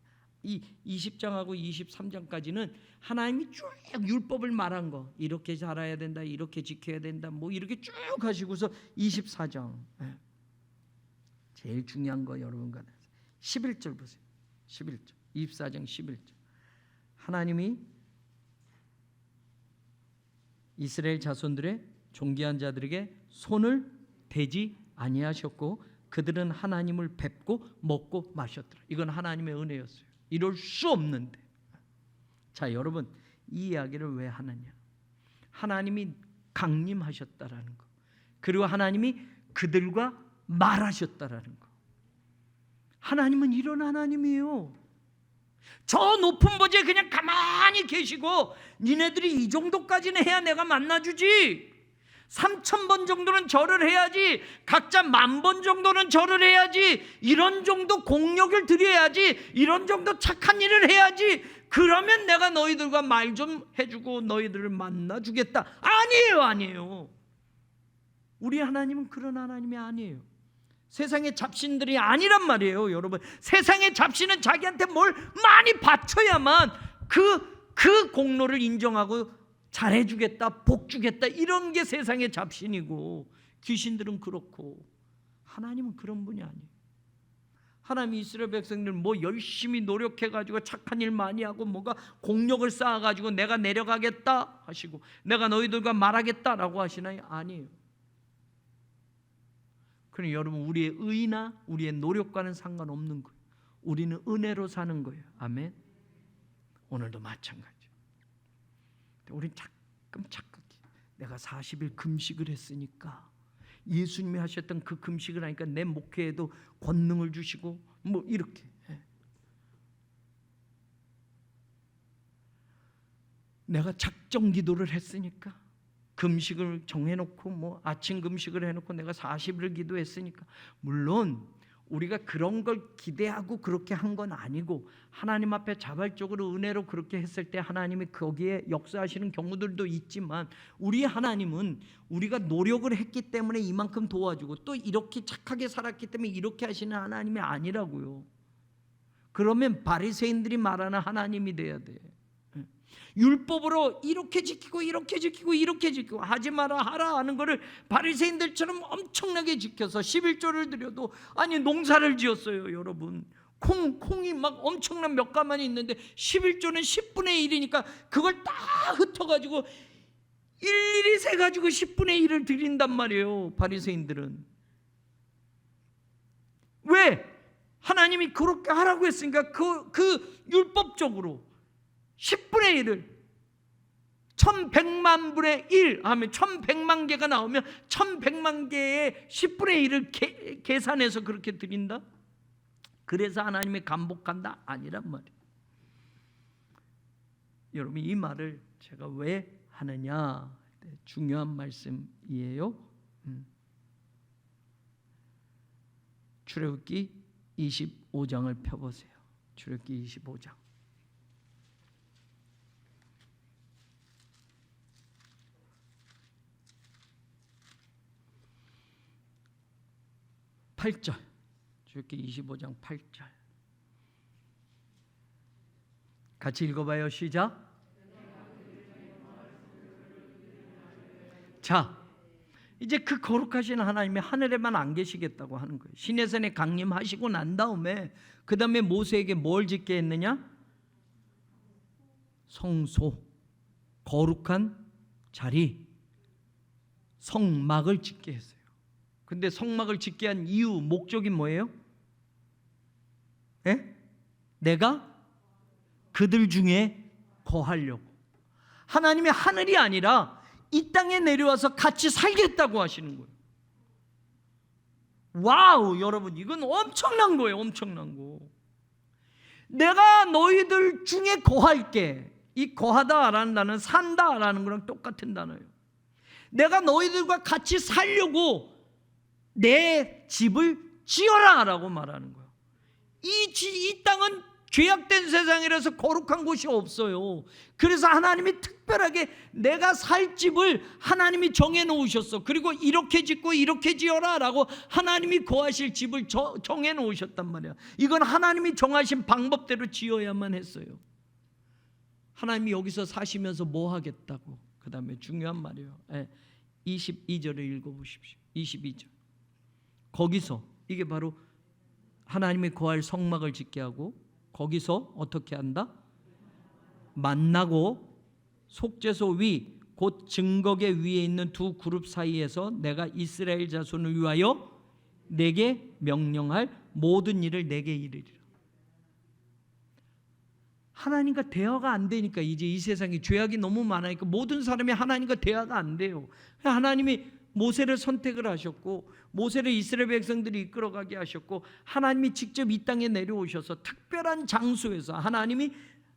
이 20장하고 23장까지는 하나님이 쭉 율법을 말한 거, 이렇게 살아야 된다, 이렇게 지켜야 된다, 뭐 이렇게 쭉 하시고서 24장 제일 중요한 거 여러분과 11절 보세요. 11절 24장 11절 하나님이 이스라엘 자손들의 존귀한 자들에게 손을 대지 아니하셨고 그들은 하나님을 뵙고 먹고 마셨더라. 이건 하나님의 은혜였어요. 이럴 수 없는데. 자, 여러분 이 이야기를 왜 하느냐? 하나님이 강림하셨다라는 거, 그리고 하나님이 그들과 말하셨다라는 거. 하나님은 이런 하나님이에요. 저 높은 보좌에 그냥 가만히 계시고 니네들이 이 정도까지는 해야 내가 만나주지, 3,000번 정도는 절을 해야지, 각자 10,000번 정도는 절을 해야지, 이런 정도 공력을 드려야지, 이런 정도 착한 일을 해야지, 그러면 내가 너희들과 말 좀 해주고 너희들을 만나주겠다. 아니에요. 우리 하나님은 그런 하나님이 아니에요. 세상의 잡신들이 아니란 말이에요. 여러분, 세상의 잡신은 자기한테 뭘 많이 바쳐야만 그 공로를 인정하고 잘해주겠다, 복주겠다, 이런 게 세상의 잡신이고, 귀신들은 그렇고, 하나님은 그런 분이 아니에요. 하나님이 이스라엘 백성들 뭐 열심히 노력해가지고 착한 일 많이 하고 뭐가 공력을 쌓아가지고 내가 내려가겠다 하시고 내가 너희들과 말하겠다라고 하시나요? 아니에요. 그럼 여러분, 우리의 의나 우리의 노력과는 상관없는 거예요. 우리는 은혜로 사는 거예요. 아멘. 오늘도 마찬가지. 우리는 가끔 착각해. 내가 40일 금식을 했으니까, 예수님이 하셨던 그 금식을 하니까 내 목회에도 권능을 주시고 뭐 이렇게. 내가 작정 기도를 했으니까, 금식을 정해놓고 뭐 아침 금식을 해놓고 내가 40일을 기도했으니까. 물론 우리가 그런 걸 기대하고 그렇게 한 건 아니고, 하나님 앞에 자발적으로 은혜로 그렇게 했을 때 하나님이 거기에 역사하시는 경우들도 있지만, 우리 하나님은 우리가 노력을 했기 때문에 이만큼 도와주고 또 이렇게 착하게 살았기 때문에 이렇게 하시는 하나님이 아니라고요. 그러면 바리새인들이 말하는 하나님이 돼야 돼. 율법으로 이렇게 지키고 이렇게 지키고 이렇게 지키고 하지 마라 하라 하는 거를 바리새인들처럼 엄청나게 지켜서 11조를 드려도, 아니 농사를 지었어요. 여러분, 콩이 막 엄청난 몇 가만이 있는데 11조는 10분의 1이니까 그걸 다 흩어가지고 일일이 세가지고 10분의 1을 드린단 말이에요. 바리새인들은. 왜? 하나님이 그렇게 하라고 했으니까 그 율법적으로 10분의 1을 1100만 분의 1 하면 1100만 개가 나오면 1100만 개의 10분의 1을 계산해서 그렇게 드린다? 그래서 하나님이 감복한다? 아니란 말이에요. 여러분, 이 말을 제가 왜 하느냐, 중요한 말씀이에요. 출애굽기 25장을 펴보세요. 출애굽기 25장 8절, 출애굽기 25장 8절 같이 읽어봐요. 시작. 자, 이제 그 거룩하신 하나님이 하늘에만 안 계시겠다고 하는 거예요. 시내산에 강림하시고 난 다음에 그 다음에 모세에게 뭘 짓게 했느냐? 성소, 거룩한 자리, 성막을 짓게 했어요. 근데 성막을 짓게 한 이유, 목적이 뭐예요? 예? 내가 그들 중에 거하려고. 하나님이 하늘이 아니라 이 땅에 내려와서 같이 살겠다고 하시는 거예요. 와우, 여러분, 이건 엄청난 거예요. 엄청난 거. 내가 너희들 중에 거할게. 이 거하다라는 단어는 산다라는 거랑 똑같은 단어예요. 내가 너희들과 같이 살려고 내 집을 지어라 라고 말하는 거예요. 이 땅은 죄악된 세상이라서 거룩한 곳이 없어요. 그래서 하나님이 특별하게 내가 살 집을 하나님이 정해 놓으셨어. 그리고 이렇게 짓고 이렇게 지어라 라고 하나님이 거하실 집을 정해 놓으셨단 말이야. 이건 하나님이 정하신 방법대로 지어야만 했어요. 하나님이 여기서 사시면서 뭐 하겠다고? 그 다음에 중요한 말이에요. 22절을 읽어보십시오. 22절. 거기서 이게 바로 하나님의 거할 성막을 짓게 하고, 거기서 어떻게 한다? 만나고 속죄소 위 곧 증거계 위에 있는 두 그룹 사이에서 내가 이스라엘 자손을 위하여 내게 명령할 모든 일을 내게 이르리라. 하나님과 대화가 안 되니까, 이제 이 세상에 죄악이 너무 많으니까 모든 사람이 하나님과 대화가 안 돼요. 하나님이 모세를 선택을 하셨고, 모세를 이스라엘 백성들이 이끌어가게 하셨고, 하나님이 직접 이 땅에 내려오셔서 특별한 장소에서 하나님이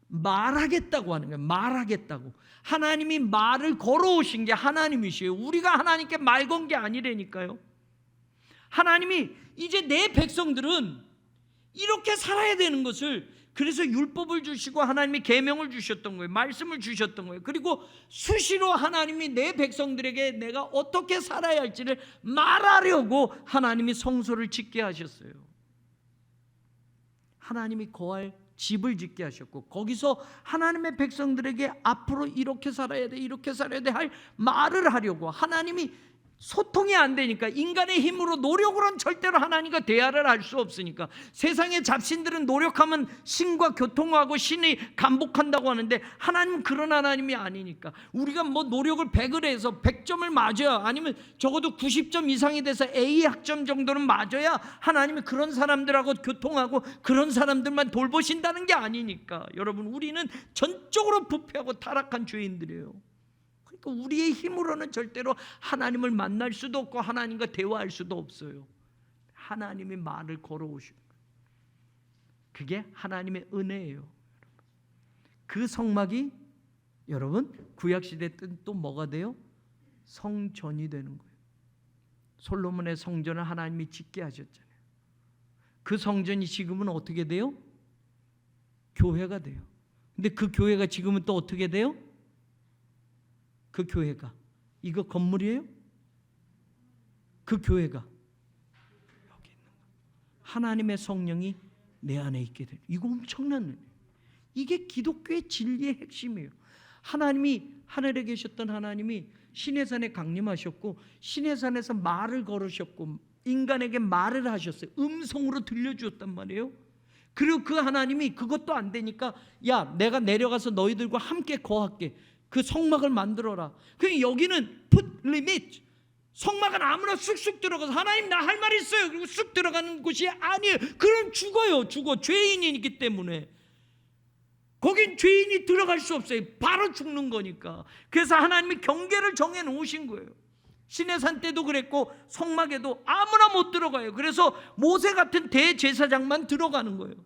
말하겠다고 하는 거예요. 말하겠다고. 하나님이 말을 걸어오신 게 하나님이시에요. 우리가 하나님께 말 건 게 아니라니까요. 하나님이 이제 내 백성들은 이렇게 살아야 되는 것을, 그래서 율법을 주시고 하나님이 계명을 주셨던 거예요. 말씀을 주셨던 거예요. 그리고 수시로 하나님이 내 백성들에게 내가 어떻게 살아야 할지를 말하려고 하나님이 성소를 짓게 하셨어요. 하나님이 거할 집을 짓게 하셨고, 거기서 하나님의 백성들에게 앞으로 이렇게 살아야 돼, 이렇게 살아야 돼 할 말을 하려고. 하나님이 소통이 안 되니까, 인간의 힘으로 노력으로는 절대로 하나님과 대화를 할 수 없으니까. 세상의 잡신들은 노력하면 신과 교통하고 신이 감복한다고 하는데, 하나님은 그런 하나님이 아니니까. 우리가 뭐 노력을 100을 해서 100점을 맞아야, 아니면 적어도 90점 이상이 돼서 A 학점 정도는 맞아야 하나님이 그런 사람들하고 교통하고 그런 사람들만 돌보신다는 게 아니니까. 여러분, 우리는 전적으로 부패하고 타락한 죄인들이에요. 그러니까 우리의 힘으로는 절대로 하나님을 만날 수도 없고 하나님과 대화할 수도 없어요. 하나님이 말을 걸어오시는 거예요. 그게 하나님의 은혜예요. 그 성막이 여러분 구약시대 때는 또 뭐가 돼요? 성전이 되는 거예요. 솔로몬의 성전을 하나님이 짓게 하셨잖아요. 그 성전이 지금은 어떻게 돼요? 교회가 돼요. 근데 그 교회가 지금은 또 어떻게 돼요? 그 교회가, 이거 건물이에요? 그 교회가 여기 있는 거예요. 하나님의 성령이 내 안에 있게 돼요. 이거 엄청난 일이에요. 이게 기독교의 진리의 핵심이에요. 하나님이, 하늘에 계셨던 하나님이 시내산에 강림하셨고, 시내산에서 말을 걸으셨고, 인간에게 말을 하셨어요. 음성으로 들려주었단 말이에요. 그리고 그 하나님이 그것도 안 되니까, 야, 내가 내려가서 너희들과 함께 거할게. 그 성막을 만들어라. 그냥 여기는 put limit. 성막은 아무나 쑥쑥 들어가서 하나님 나 할 말 있어요. 그리고 쑥 들어가는 곳이 아니에요. 그럼 죽어요. 죽어. 죄인이기 때문에. 거긴 죄인이 들어갈 수 없어요. 바로 죽는 거니까. 그래서 하나님이 경계를 정해 놓으신 거예요. 시내산 때도 그랬고 성막에도 아무나 못 들어가요. 그래서 모세 같은 대제사장만 들어가는 거예요.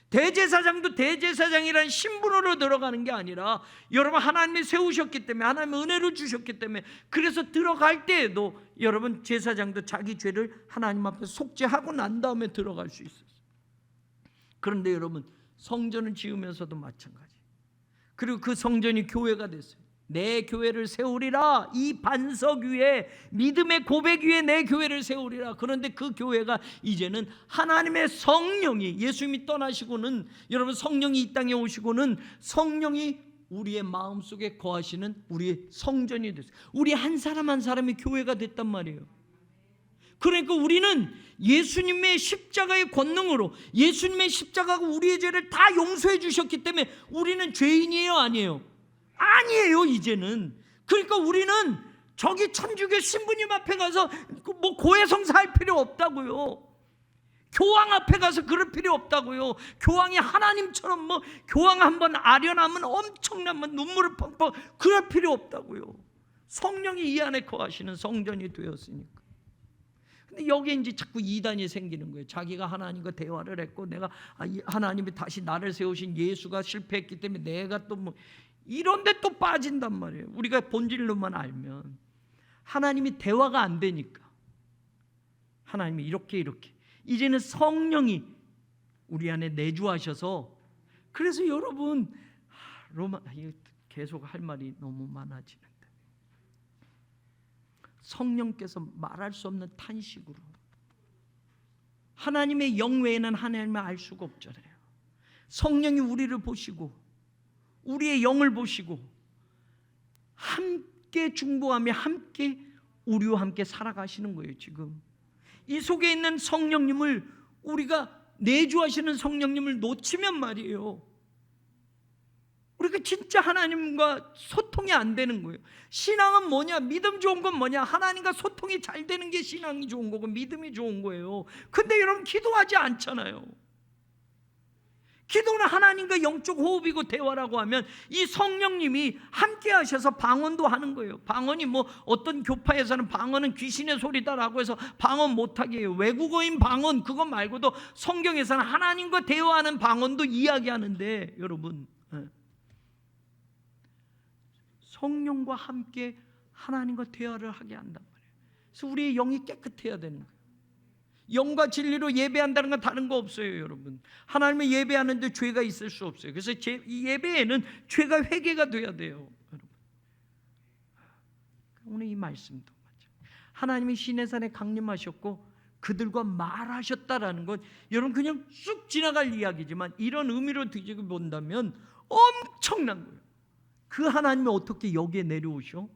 대제사장도 대제사장이라는 신분으로 들어가는 게 아니라, 여러분 하나님이 세우셨기 때문에, 하나님의 은혜를 주셨기 때문에, 그래서 들어갈 때에도 여러분 제사장도 자기 죄를 하나님 앞에 속죄하고 난 다음에 들어갈 수 있어요. 그런데 여러분 성전을 지으면서도 마찬가지. 그리고 그 성전이 교회가 됐어요. 내 교회를 세우리라. 이 반석 위에, 믿음의 고백 위에 내 교회를 세우리라. 그런데 그 교회가 이제는 하나님의 성령이, 예수님이 떠나시고는, 여러분 성령이 이 땅에 오시고는 성령이 우리의 마음속에 거하시는 우리의 성전이 됐어요. 우리 한 사람 한 사람이 교회가 됐단 말이에요. 그러니까 우리는 예수님의 십자가의 권능으로, 예수님의 십자가가 우리의 죄를 다 용서해 주셨기 때문에 우리는 죄인이에요, 아니에요? 아니에요, 이제는. 그러니까 우리는 저기 천주교 신부님 앞에 가서 뭐 고해성사 할 필요 없다고요. 교황 앞에 가서 그럴 필요 없다고요. 교황이 하나님처럼 뭐 교황 한번 아련하면 엄청난 눈물을 펑펑, 그럴 필요 없다고요. 성령이 이 안에 거하시는 성전이 되었으니까. 근데 여기에 이제 자꾸 이단이 생기는 거예요. 자기가 하나님과 대화를 했고, 내가 하나님이 다시 나를 세우신 예수가 실패했기 때문에 내가 또 뭐 이런데 또 빠진단 말이에요. 우리가 본질로만 알면 하나님이 대화가 안 되니까. 하나님이 이렇게 이제는 성령이 우리 안에 내주하셔서, 그래서 여러분 계속 할 말이 너무 많아지는데, 성령께서 말할 수 없는 탄식으로 하나님의 영 외에는 하나님을 알 수가 없잖아요. 성령이 우리를 보시고 우리의 영을 보시고 함께 중보하며 함께 우리와 함께 살아가시는 거예요. 지금 이 속에 있는 성령님을, 우리가 내주하시는 성령님을 놓치면 말이에요, 우리가 진짜 하나님과 소통이 안 되는 거예요. 신앙은 뭐냐? 믿음 좋은 건 뭐냐? 하나님과 소통이 잘 되는 게 신앙이 좋은 거고 믿음이 좋은 거예요. 근데 여러분 기도하지 않잖아요. 기도는 하나님과 영적 호흡이고 대화라고 하면 이 성령님이 함께 하셔서 방언도 하는 거예요. 방언이 뭐 어떤 교파에서는 방언은 귀신의 소리다라고 해서 방언 못하게 해요. 외국어인 방언 그거 말고도 성경에서는 하나님과 대화하는 방언도 이야기하는데, 여러분 성령과 함께 하나님과 대화를 하게 한단 말이에요. 그래서 우리의 영이 깨끗해야 되는 거예요. 영과 진리로 예배한다는 건 다른 거 없어요, 여러분. 하나님을 예배하는데 죄가 있을 수 없어요. 그래서 이 예배에는 죄가 회개가 돼야 돼요, 여러분. 오늘 이 말씀도 맞죠. 하나님이 시내산에 강림하셨고 그들과 말하셨다라는 건 여러분 그냥 쑥 지나갈 이야기지만 이런 의미로 뒤집어 본다면 엄청난 거예요. 그 하나님이 어떻게 여기에 내려오셔?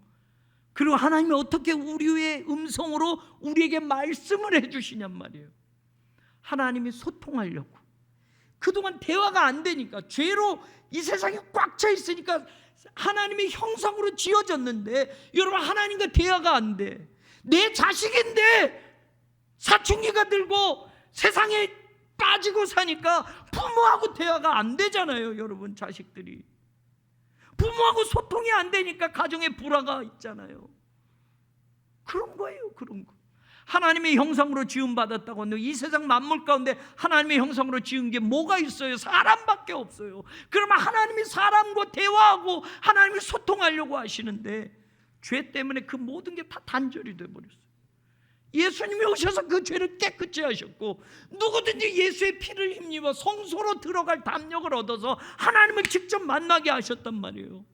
그리고 하나님이 어떻게 우리의 음성으로 우리에게 말씀을 해주시냔 말이에요. 하나님이 소통하려고. 그동안 대화가 안 되니까, 죄로 이 세상이 꽉 차 있으니까 하나님의 형상으로 지어졌는데, 여러분 하나님과 대화가 안 돼. 내 자식인데 사춘기가 들고 세상에 빠지고 사니까 부모하고 대화가 안 되잖아요, 여러분. 자식들이 부모하고 소통이 안 되니까 가정에 불화가 있잖아요. 그런 거예요, 그런 거. 하나님의 형상으로 지음받았다고 하는데 이 세상 만물 가운데 하나님의 형상으로 지은 게 뭐가 있어요? 사람밖에 없어요. 그러면 하나님이 사람과 대화하고 하나님이 소통하려고 하시는데 죄 때문에 그 모든 게 다 단절이 돼버렸어요. 예수님이 오셔서 그 죄를 깨끗이 하셨고, 누구든지 예수의 피를 힘입어 성소로 들어갈 담력을 얻어서 하나님을 직접 만나게 하셨단 말이에요.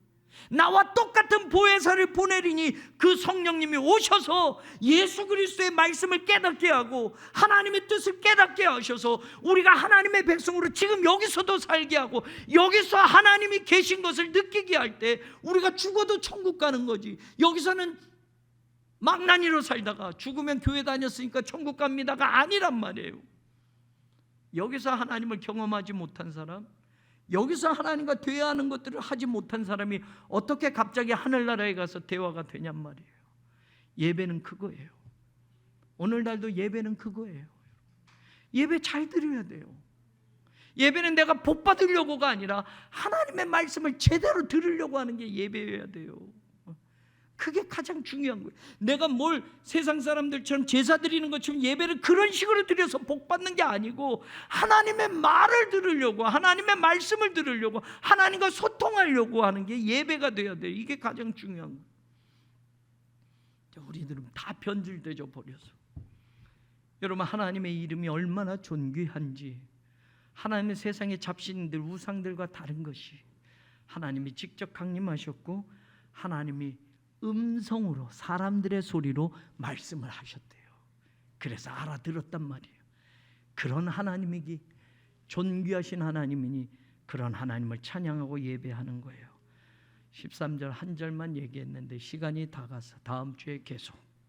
나와 똑같은 보혜사를 보내리니 그 성령님이 오셔서 예수 그리스도의 말씀을 깨닫게 하고 하나님의 뜻을 깨닫게 하셔서 우리가 하나님의 백성으로 지금 여기서도 살게 하고, 여기서 하나님이 계신 것을 느끼게 할 때 우리가 죽어도 천국 가는 거지. 여기서는 망나니로 살다가 죽으면 교회 다녔으니까 천국 갑니다가 아니란 말이에요. 여기서 하나님을 경험하지 못한 사람, 여기서 하나님과 대화하는 것들을 하지 못한 사람이 어떻게 갑자기 하늘나라에 가서 대화가 되냔 말이에요. 예배는 그거예요. 오늘날도 예배는 그거예요. 예배 잘 드려야 돼요. 예배는 내가 복 받으려고가 아니라 하나님의 말씀을 제대로 들으려고 하는 게 예배여야 돼요. 그게 가장 중요한 거예요. 내가 뭘 세상 사람들처럼 제사 드리는 것처럼 예배를 그런 식으로 드려서 복 받는 게 아니고, 하나님의 말을 들으려고, 하나님의 말씀을 들으려고, 하나님과 소통하려고 하는 게 예배가 돼야 돼요. 이게 가장 중요한 거예요. 우리들은 다 변질되어 버려서. 여러분 하나님의 이름이 얼마나 존귀한지, 하나님의 세상의 잡신들 우상들과 다른 것이 하나님이 직접 강림하셨고 하나님이 음성으로 사람들의 소리로 말씀을 하셨대요. 그래서 알아들었단 말이에요. 그런 하나님이기 존귀하신 하나님이니 그런 하나님을 찬양하고 예배하는 거예요. 13절 한 절만 얘기했는데 시간이 다 가서 다음 주에 계속